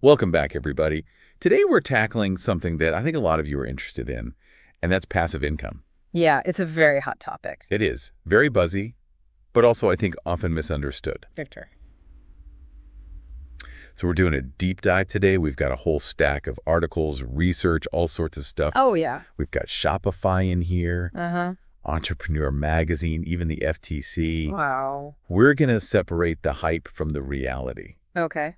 Welcome back, everybody. Today we're tackling something that I think a lot of you are interested in, and that's passive income. Yeah, it's a very hot topic. It is very buzzy, but also I think often misunderstood. Victor. So we're doing a deep dive today. We've got a whole stack of articles, research, all sorts of stuff. Oh, yeah. We've got Shopify in here, Uh-huh. Entrepreneur Magazine, even the FTC. Wow. We're going to separate the hype from the reality. Okay.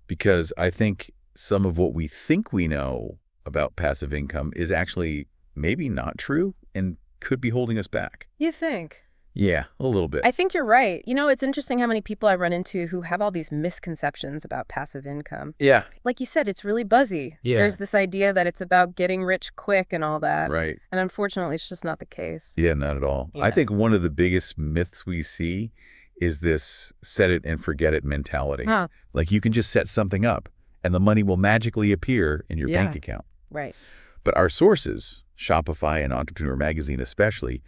Because I think some of what we think we know about passive income is actually maybe not true and could be holding us back. You think? Yeah, a little bit. I think you're right. You know, it's interesting how many people I run into who have all these misconceptions about passive income. Yeah. Like you said, it's really buzzy. Yeah. There's this idea that it's about getting rich quick and all that. Right. And unfortunately, it's just not the case. Yeah, not at all. Yeah. I think one of the biggest myths we see is this set it and forget it mentality. Huh. Like you can just set something up and the money will magically appear in your bank account. Right. But our sources, Shopify and Entrepreneur Magazine especially,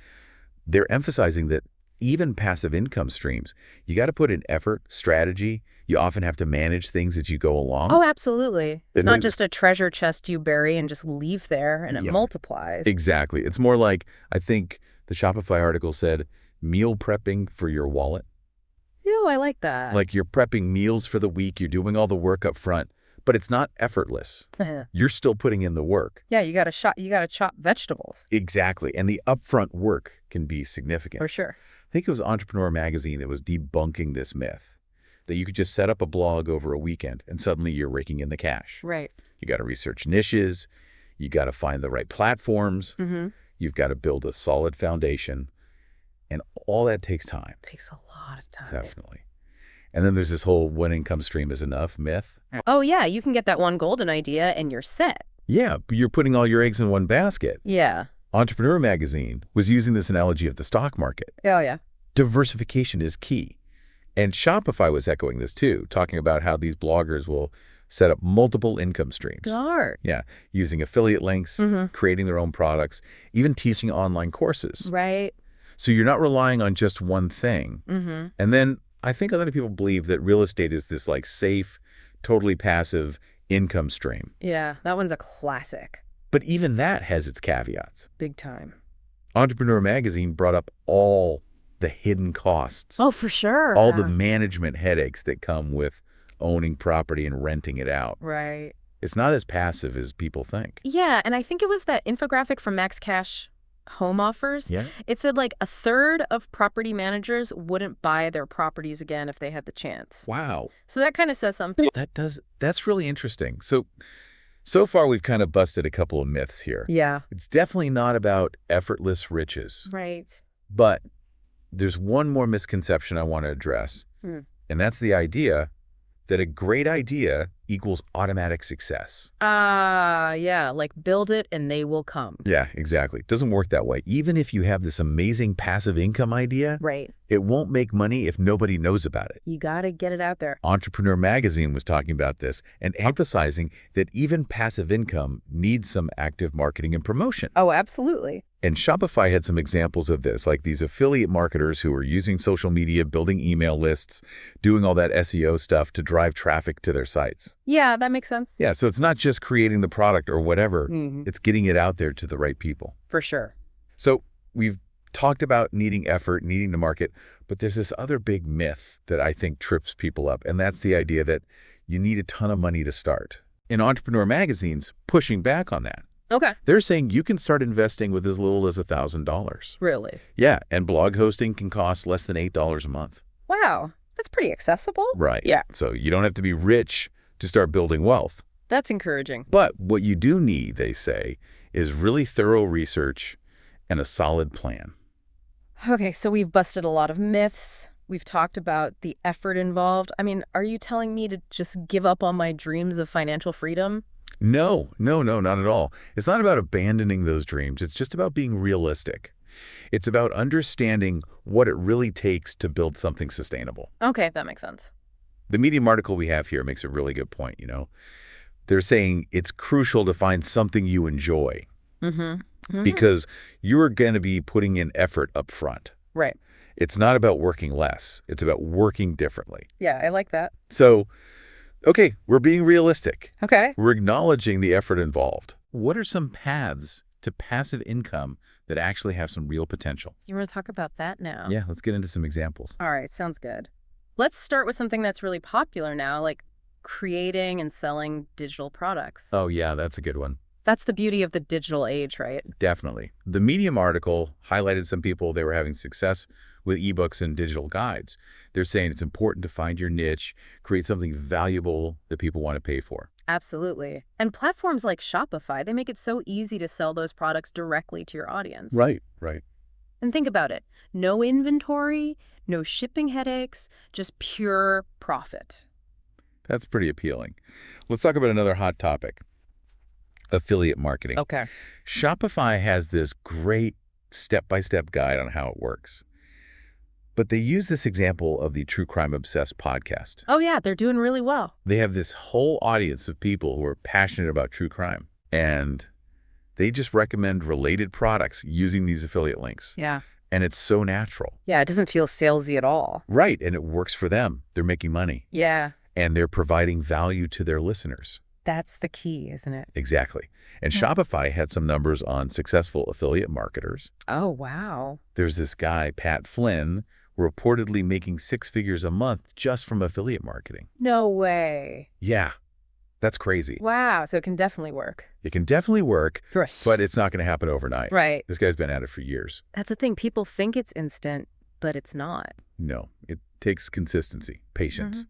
they're emphasizing that even passive income streams, you got to put in effort, strategy. You often have to manage things as you go along. Oh, absolutely. It's And not then- just a treasure chest you bury and just leave there and it Yeah. multiplies. Exactly. It's more like, I think the Shopify article said, meal prepping for your wallet. Ew, I like that. Like you're prepping meals for the week, you're doing all the work up front, but it's not effortless. You're still putting in the work. Yeah, you gotta chop vegetables. Exactly. And the upfront work can be significant. For sure. I think it was Entrepreneur Magazine that was debunking this myth, that you could just set up a blog over a weekend and suddenly you're raking in the cash. Right. You got to research niches. You got to find the right platforms. Mm-hmm. You've got to build a solid foundation. And all that takes time. Takes a lot of time. Definitely. And then there's this whole one income stream is enough myth. Oh, yeah, you can get that one golden idea and you're set. Yeah, but you're putting all your eggs in one basket. Yeah. Entrepreneur Magazine was using this analogy of the stock market. Oh, yeah. Diversification is key. And Shopify was echoing this too, talking about how these bloggers will set up multiple income streams. Smart. Yeah, using affiliate links, creating their own products, even teaching online courses. Right. So you're not relying on just one thing. Mm-hmm. And then I think a lot of people believe that real estate is this like safe, totally passive income stream. Yeah, that one's a classic. But even that has its caveats. Big time. Entrepreneur Magazine brought up all the hidden costs, Oh, for sure. all the management headaches that come with owning property and renting it out. Right. It's not as passive as people think. Yeah, and I think it was that infographic from Max Cash Home Offers. Yeah. It said like a third of property managers wouldn't buy their properties again if they had the chance. Wow. So that kind of says something. That's really interesting. So far we've kind of busted a couple of myths here. Yeah. It's definitely not about effortless riches. Right. But there's one more misconception I want to address, and that's the idea that a great idea equals automatic success. Yeah, like build it and they will come. Yeah, exactly. It doesn't work that way. Even if you have this amazing passive income idea, Right. it won't make money if nobody knows about it. You got to get it out there. Entrepreneur Magazine was talking about this and emphasizing that even passive income needs some active marketing and promotion. Oh, absolutely. And Shopify had some examples of this, like these affiliate marketers who are using social media, building email lists, doing all that SEO stuff to drive traffic to their sites. Yeah, that makes sense. Yeah, so it's not just creating the product or whatever, it's getting it out there to the right people. For sure. So we've talked about needing effort, needing to market, but there's this other big myth that I think trips people up, and that's the idea that you need a ton of money to start. And Entrepreneur Magazine's pushing back on that. Okay. They're saying you can start investing with as little as $1,000. Really? Yeah, and blog hosting can cost less than $8 a month. Wow. That's pretty accessible. Right. Yeah. So you don't have to be rich to start building wealth. That's encouraging. But what you do need, they say, is really thorough research and a solid plan. Okay, so we've busted a lot of myths. We've talked about the effort involved. I mean, are you telling me to just give up on my dreams of financial freedom? No, not at all. It's not about abandoning those dreams. It's just about being realistic. It's about understanding what it really takes to build something sustainable. Okay, that makes sense. The Medium article we have here makes a really good point, They're saying it's crucial to find something you enjoy because you're going to be putting in effort up front. Right. It's not about working less. It's about working differently. Yeah, I like that. So Okay, we're being realistic. Okay. We're acknowledging the effort involved. What are some paths to passive income that actually have some real potential? You want to talk about that now? Yeah, let's get into some examples. All right, sounds good. Let's start with something that's really popular now, like creating and selling digital products. Oh, yeah, that's a good one. That's the beauty of the digital age, right? Definitely. The Medium article highlighted some people they were having success with ebooks and digital guides. They're saying it's important to find your niche, create something valuable that people want to pay for. Absolutely. And platforms like Shopify, they make it so easy to sell those products directly to your audience. Right, right. And think about it. No inventory, no shipping headaches, just pure profit. That's pretty appealing. Let's talk about another hot topic. Affiliate marketing. Okay. Shopify has this great step-by-step guide on how it works. But they use this example of the True Crime Obsessed podcast. Oh, yeah, they're doing really well. They have this whole audience of people who are passionate about true crime. And they just recommend related products using these affiliate links. Yeah. And it's so natural. Yeah, it doesn't feel salesy at all. Right, and it works for them. They're making money. Yeah. And they're providing value to their listeners. That's the key, isn't it? Exactly. And Shopify had some numbers on successful affiliate marketers. Oh, wow. There's this guy, Pat Flynn, reportedly making 6 figures a month just from affiliate marketing. No way. Yeah, that's crazy. Wow, so it can definitely work. It can definitely work, Yes. but it's not going to happen overnight. Right. This guy's been at it for years. That's the thing. People think it's instant, but it's not. No, it takes consistency, patience.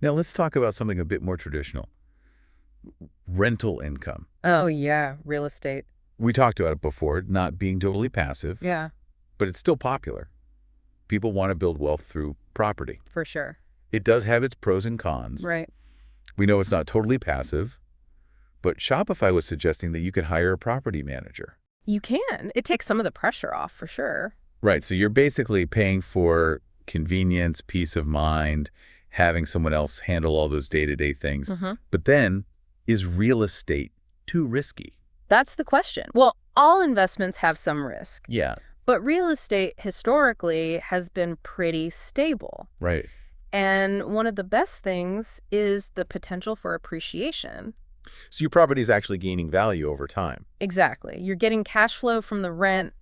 Now let's talk about something a bit more traditional. Rental income. Oh, yeah, real estate. We talked about it before, not being totally passive, Yeah, but it's still popular. People want to build wealth through property. for sure. It does have its pros and cons. Right. We know it's not totally passive, but Shopify was suggesting that you could hire a property manager. You can. It takes some of the pressure off, for sure. Right, so you're basically paying for convenience, peace of mind, having someone else handle all those day-to-day things. But then, is real estate too risky? That's the question. Well, all investments have some risk, Yeah. but real estate historically has been pretty stable. Right. And one of the best things is the potential for appreciation. So your property is actually gaining value over time. Exactly. You're getting cash flow from the rent,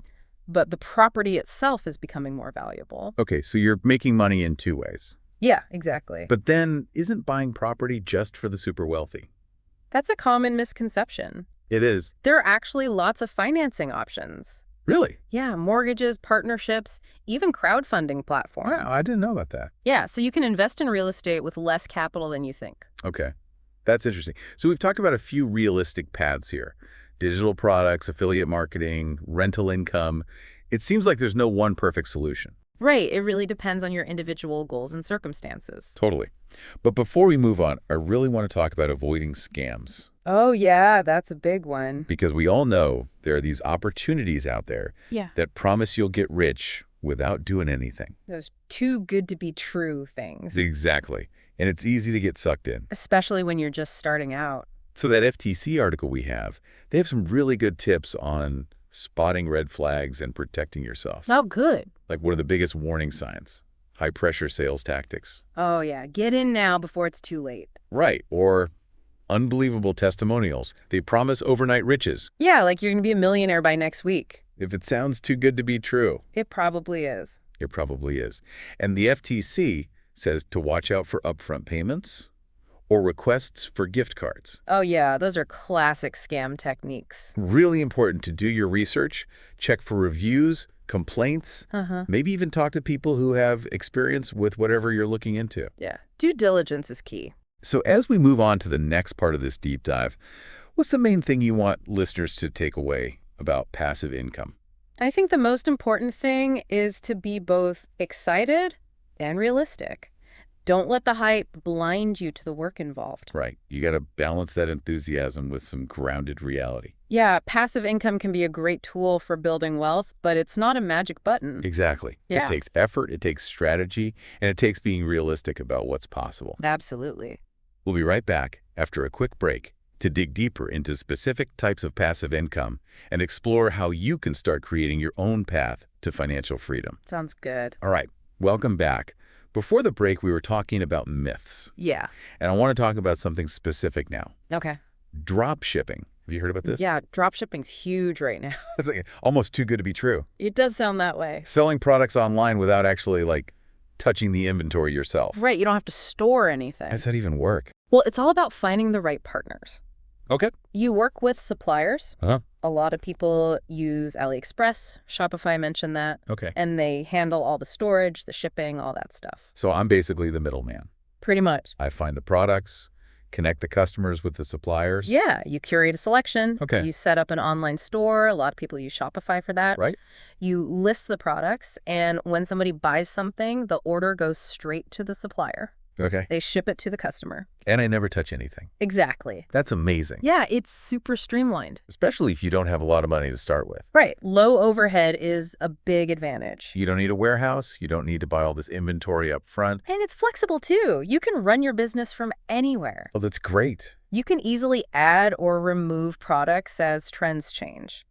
but the property itself is becoming more valuable. Okay, so you're making money in 2 ways. Yeah, exactly. But then, isn't buying property just for the super wealthy? That's a common misconception. It is. There are actually lots of financing options. Really? Yeah, mortgages, partnerships, even crowdfunding platforms. Wow, I didn't know about that. Yeah, so you can invest in real estate with less capital than you think. Okay, that's interesting. So we've talked about a few realistic paths here. Digital products, affiliate marketing, rental income. It seems like there's no one perfect solution. Right, it really depends on your individual goals and circumstances. Totally. But before we move on, I really want to talk about avoiding scams. Oh, yeah, that's a big one. Because we all know there are these opportunities out there that promise you'll get rich without doing anything. Those too good to be true things. Exactly. And it's easy to get sucked in. Especially when you're just starting out. So that FTC article we have, they have some really good tips on spotting red flags and protecting yourself. Oh, good. Like one of the biggest warning signs, high-pressure sales tactics. Oh, yeah. Get in now before it's too late. Right. Or unbelievable testimonials. They promise overnight riches. Yeah, like you're going to be a millionaire by next week. If it sounds too good to be true, It probably is. it probably is. And the FTC says to watch out for upfront payments or requests for gift cards. Oh, yeah. Those are classic scam techniques. Really important to do your research, check for reviews, complaints, maybe even talk to people who have experience with whatever you're looking into. Yeah. Due diligence is key. So as we move on to the next part of this deep dive, what's the main thing you want listeners to take away about passive income? I think the most important thing is to be both excited and realistic. Don't let the hype blind you to the work involved. Right. You got to balance that enthusiasm with some grounded reality. Yeah, passive income can be a great tool for building wealth, but it's not a magic button. Exactly. Yeah. It takes effort, it takes strategy, and it takes being realistic about what's possible. Absolutely. We'll be right back after a quick break to dig deeper into specific types of passive income and explore how you can start creating your own path to financial freedom. Sounds good. All right, welcome back. Before the break, we were talking about myths, Yeah. and I want to talk about something specific now. Okay. Drop shipping. Have you heard about this? Yeah, dropshipping's huge right now. It's like almost too good to be true. It does sound that way. Selling products online without actually, like, touching the inventory yourself. Right, you don't have to store anything. How does that even work? Well, it's all about finding the right partners. Okay. You work with suppliers. Uh-huh. A lot of people use AliExpress. Shopify mentioned that. Okay. And they handle all the storage, the shipping, all that stuff. So I'm basically the middleman. Pretty much. I find the products, connect the customers with the suppliers. Yeah, you curate a selection. Okay. You set up an online store. A lot of people use Shopify for that. Right? You list the products, and when somebody buys something, the order goes straight to the supplier. Okay. They ship it to the customer. And I never touch anything. Exactly. That's amazing. Yeah, it's super streamlined. Especially if you don't have a lot of money to start with. Right. Low overhead is a big advantage. You don't need a warehouse. You don't need to buy all this inventory up front. And it's flexible, too. You can run your business from anywhere. Oh, that's great. You can easily add or remove products as trends change.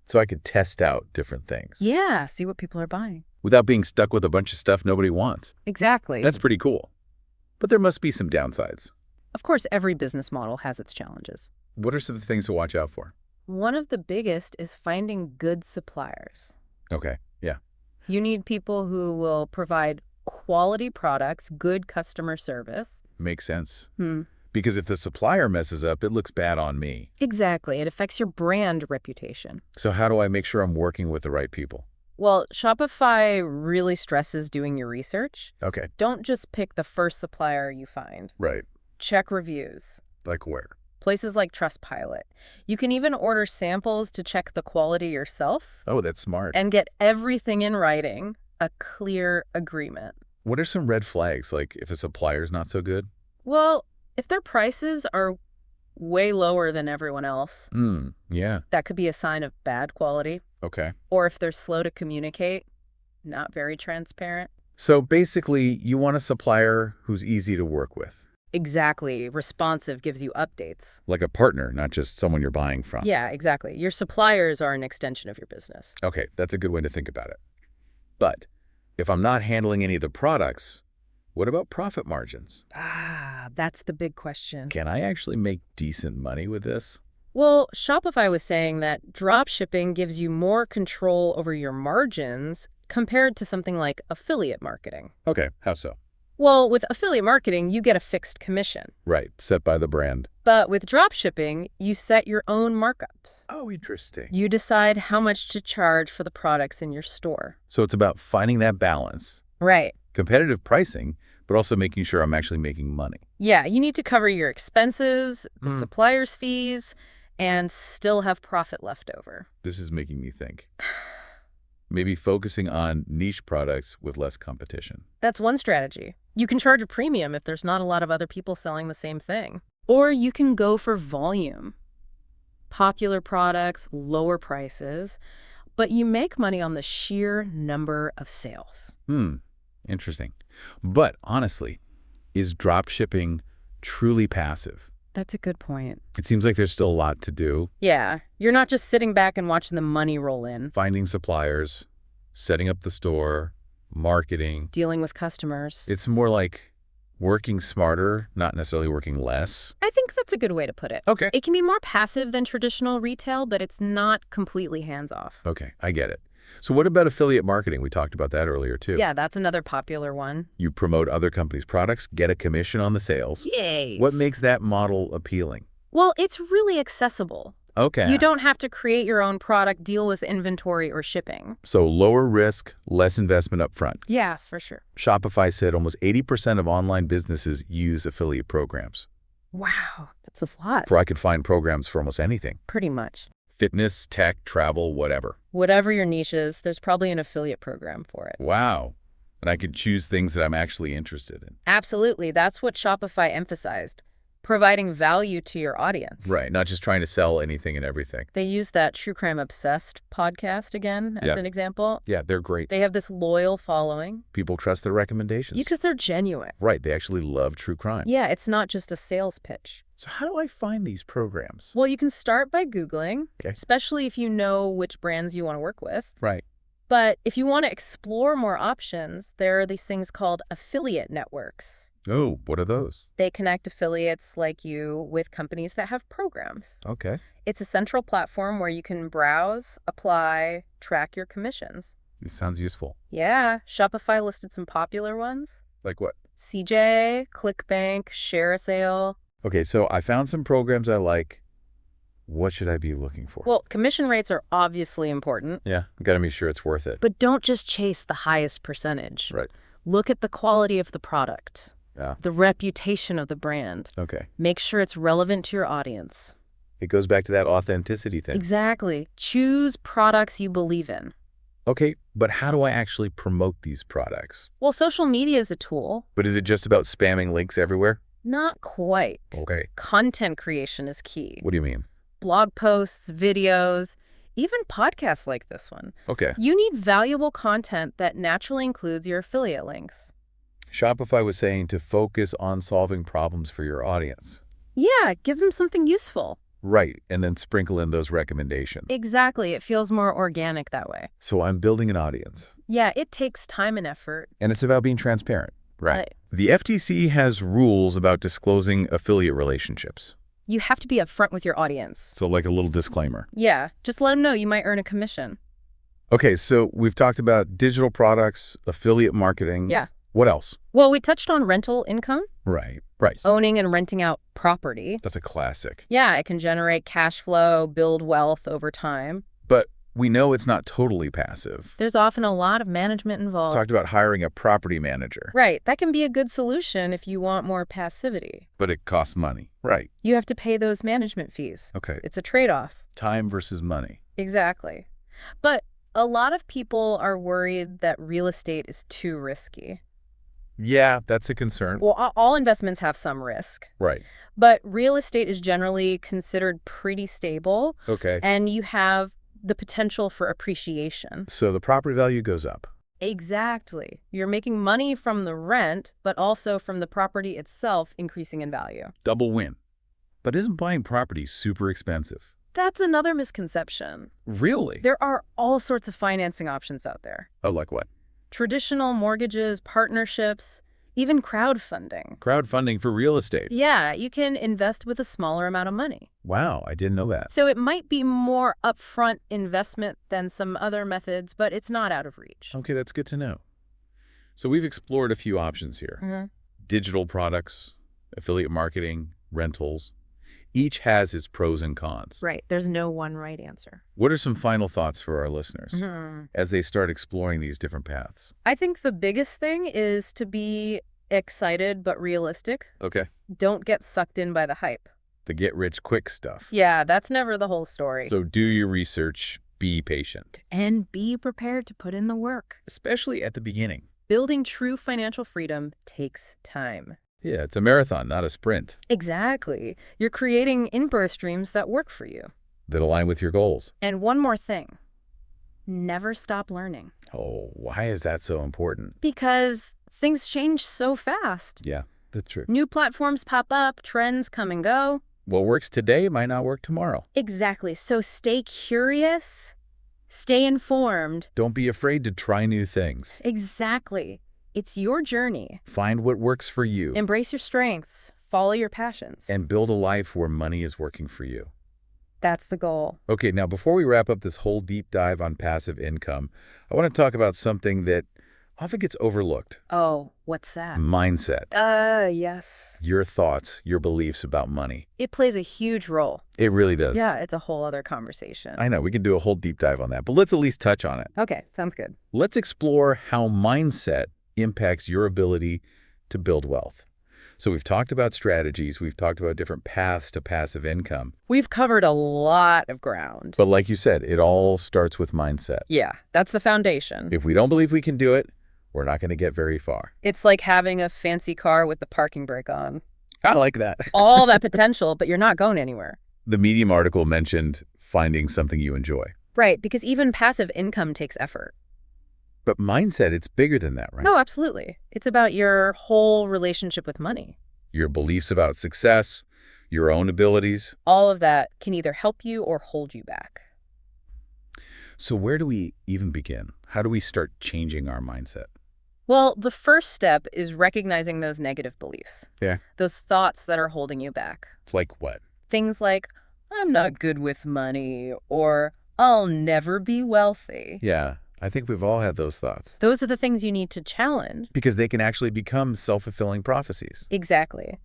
So I could test out different things. Yeah, see what people are buying. Without being stuck with a bunch of stuff nobody wants. Exactly. That's pretty cool. But there must be some downsides. Of course, every business model has its challenges. What are some things to watch out for? One of the biggest is finding good suppliers. Okay. Yeah. You need people who will provide quality products, good customer service. Makes sense. Because if the supplier messes up, it looks bad on me. Exactly. It affects your brand reputation. So how do I make sure I'm working with the right people? Well, Shopify really stresses doing your research. Okay. Don't just pick the first supplier you find. Right. Check reviews. Like where? Places like Trustpilot. You can even order samples to check the quality yourself. Oh, that's smart. And get everything in writing, a clear agreement. What are some red flags, like if a supplier's not so good? Well, if their prices are way lower than everyone else, Yeah. that could be a sign of bad quality. Okay. Or if they're slow to communicate, not very transparent. So basically, you want a supplier who's easy to work with. Exactly. Responsive, gives you updates. Like a partner, not just someone you're buying from. Yeah, exactly. Your suppliers are an extension of your business. Okay, that's a good way to think about it. But if I'm not handling any of the products, what about profit margins? That's the big question. Can I actually make decent money with this? Well, Shopify was saying that dropshipping gives you more control over your margins compared to something like affiliate marketing. Okay, how so? Well, with affiliate marketing, you get a fixed commission. Right, set by the brand. But with dropshipping, you set your own markups. Oh, interesting. You decide how much to charge for the products in your store. So it's about finding that balance. Right. Competitive pricing, but also making sure I'm actually making money. Yeah, you need to cover your expenses, the supplier's fees, and still have profit left over. This is making me think. Maybe focusing on niche products with less competition. That's one strategy. You can charge a premium if there's not a lot of other people selling the same thing. Or you can go for volume. Popular products, lower prices, but you make money on the sheer number of sales. Interesting. But honestly, is dropshipping truly passive? That's a good point. It seems like there's still a lot to do. Yeah, you're not just sitting back and watching the money roll in. Finding suppliers, setting up the store, marketing. Dealing with customers. It's more like working smarter, not necessarily working less. I think that's a good way to put it. Okay. It can be more passive than traditional retail, but it's not completely hands-off. Okay, I get it. So what about affiliate marketing? We talked about that earlier, too. Yeah, that's another popular one. You promote other companies' products, get a commission on the sales. Yay! What makes that model appealing? Well, it's really accessible. Okay. You don't have to create your own product, deal with inventory or shipping. So lower risk, less investment up front. Yeah, for sure. Shopify said almost 80% of online businesses use affiliate programs. Wow, that's a lot. For I could find programs for almost anything. Pretty much. Fitness, tech, travel, whatever. Whatever your niche is, there's probably an affiliate program for it. Wow. And I could choose things that I'm actually interested in. Absolutely. That's what Shopify emphasized. Providing value to your audience. Right, not just trying to sell anything and everything. They use that True Crime Obsessed podcast again as an example. Yeah, they're great. They have this loyal following. People trust their recommendations. Because they're genuine. Right, they actually love true crime. Yeah, it's not just a sales pitch. So how do I find these programs? Well, you can start by Googling, Okay. especially if you know which brands you want to work with. Right. But if you want to explore more options, there are these things called affiliate networks. Oh, what are those? They connect affiliates like you with companies that have programs. Okay. It's a central platform where you can browse, apply, track your commissions. This sounds useful. Yeah, Shopify listed some popular ones. Like what? CJ, ClickBank, ShareASale. Okay, so I found some programs I like. What should I be looking for? Well, commission rates are obviously important, Yeah, got to be sure it's worth it. but don't just chase the highest percentage. Right. Look at the quality of the product, Yeah. the reputation of the brand. Okay. Make sure it's relevant to your audience. It goes back to that authenticity thing. Exactly. Choose products you believe in. Okay, but how do I actually promote these products? Well, social media is a tool. But is it just about spamming links everywhere? Not quite. Okay. Content creation is key. What do you mean? Blog posts, videos, even podcasts like this one. Okay. You need valuable content that naturally includes your affiliate links. Shopify was saying to focus on solving problems for your audience. Yeah, give them something useful. Right, and then sprinkle in those recommendations. Exactly. It feels more organic that way. So I'm building an audience. Yeah, it takes time and effort. And it's about being transparent. Right. Uh, The FTC has rules about disclosing affiliate relationships. You have to be upfront with your audience. So like a little disclaimer. Yeah, just let them know you might earn a commission. Okay, so we've talked about digital products, affiliate marketing. Yeah. What else? Well, we touched on rental income, Right. owning and renting out property. That's a classic. Yeah, it can generate cash flow, build wealth over time. But we know it's not totally passive. There's often a lot of management involved. Talked about hiring a property manager. Right, that can be a good solution if you want more passivity. But it costs money. Right. You have to pay those management fees. Okay. It's a trade-off. Time versus money. Exactly. But a lot of people are worried that real estate is too risky. Yeah, that's a concern. Well, all investments have some risk, Right. but real estate is generally considered pretty stable, Okay. and you have the potential for appreciation. So the property value goes up. Exactly. You're making money from the rent, but also from the property itself increasing in value. Double win. But isn't buying property super expensive? That's another misconception. Really? There are all sorts of financing options out there. Oh, like what? Traditional mortgages, partnerships, even crowdfunding. Crowdfunding for real estate. Yeah, you can invest with a smaller amount of money. Wow, I didn't know that. So it might be more upfront investment than some other methods, but it's not out of reach. Okay, that's good to know. So we've explored a few options here. Mm-hmm. Digital products, affiliate marketing, rentals. Each has its pros and cons. Right. There's no one right answer. What are some final thoughts for our listeners Mm-hmm. as they start exploring these different paths? I think the biggest thing is to be excited but realistic. Okay. Don't get sucked in by the hype. The get-rich-quick stuff. Yeah, that's never the whole story. So do your research, be patient. And be prepared to put in the work. Especially at the beginning. Building true financial freedom takes time. Yeah, it's a marathon, not a sprint. Exactly. You're creating income streams that work for you. That align with your goals. And one more thing. Never stop learning. Oh, why is that so important? Because things change so fast. Yeah, that's true. New platforms pop up, trends come and go. What works today might not work tomorrow. Exactly. So stay curious, stay informed. Don't be afraid to try new things. Exactly. It's your journey. Find what works for you. Embrace your strengths. Follow your passions. And build a life where money is working for you. That's the goal. Okay, now before we wrap up this whole deep dive on passive income, I want to talk about something that often gets overlooked. Oh, what's that? Mindset. Yes. Your thoughts, your beliefs about money. It plays a huge role. It really does. Yeah, it's a whole other conversation. I know, we can do a whole deep dive on that, but let's at least touch on it. Okay, sounds good. Let's explore how mindset impacts your ability to build wealth. So we've talked about strategies, we've talked about different paths to passive income. We've covered a lot of ground. But like you said, it all starts with mindset. Yeah, that's the foundation. If we don't believe we can do it, we're not going to get very far. It's like having a fancy car with the parking brake on. I like that. All that potential, but you're not going anywhere. The Medium article mentioned finding something you enjoy. Right, because even passive income takes effort. But mindset, it's bigger than that, right? No, absolutely. It's about your whole relationship with money. Your beliefs about success, your own abilities. All of that can either help you or hold you back. So where do we even begin? How do we start changing our mindset? Well, the first step is recognizing those negative beliefs, Yeah. those thoughts that are holding you back. Like what? Things like, I'm not good with money, or I'll never be wealthy. Yeah, I think we've all had those thoughts. Those are the things you need to challenge. Because they can actually become self-fulfilling prophecies. Exactly.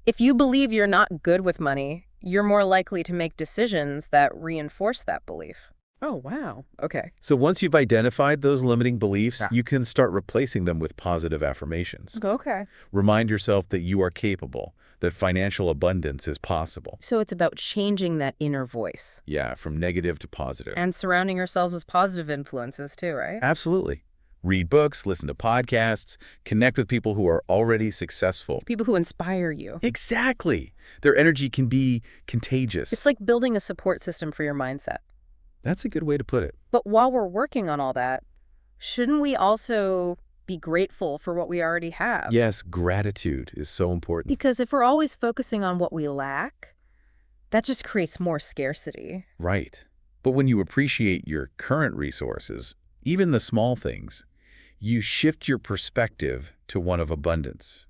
If you believe you're not good with money, you're more likely to make decisions that reinforce that belief. Oh, wow. Okay. So once you've identified those limiting beliefs, you can start replacing them with positive affirmations. Okay. Remind yourself that you are capable, that financial abundance is possible. So it's about changing that inner voice. Yeah, from negative to positive. And surrounding ourselves with positive influences too, right? Absolutely. Read books, listen to podcasts, connect with people who are already successful. People who inspire you. Exactly. Their energy can be contagious. It's like building a support system for your mindset. That's a good way to put it. But while we're working on all that, shouldn't we also be grateful for what we already have? Yes, gratitude is so important. Because if we're always focusing on what we lack, that just creates more scarcity. Right. But when you appreciate your current resources, even the small things, you shift your perspective to one of abundance.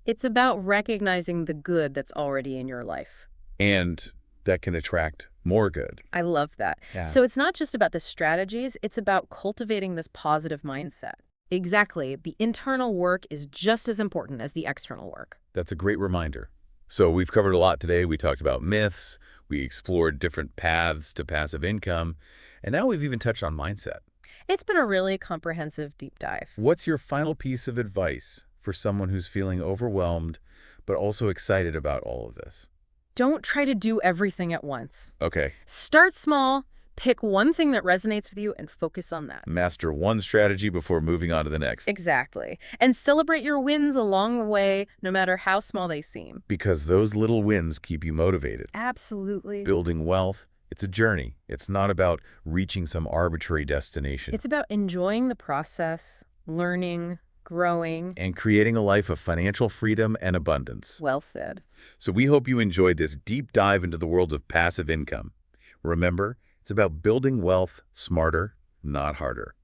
It's about recognizing the good that's already in your life. And that can attract more good. I love that. Yeah. So it's not just about the strategies, it's about cultivating this positive mindset. Exactly. The internal work is just as important as the external work. That's a great reminder. So we've covered a lot today. We talked about myths, we explored different paths to passive income, and now we've even touched on mindset. It's been a really comprehensive deep dive. What's your final piece of advice for someone who's feeling overwhelmed, but also excited about all of this? Don't try to do everything at once. Okay. Start small, pick one thing that resonates with you, and focus on that. Master one strategy before moving on to the next. Exactly. And celebrate your wins along the way, no matter how small they seem. Because those little wins keep you motivated. Absolutely. Building wealth, it's a journey. It's not about reaching some arbitrary destination. It's about enjoying the process, learning, growing. And creating a life of financial freedom and abundance. Well said. So we hope you enjoyed this deep dive into the world of passive income. Remember, it's about building wealth smarter, not harder.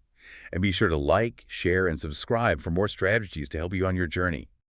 And be sure to like, share, and subscribe for more strategies to help you on your journey.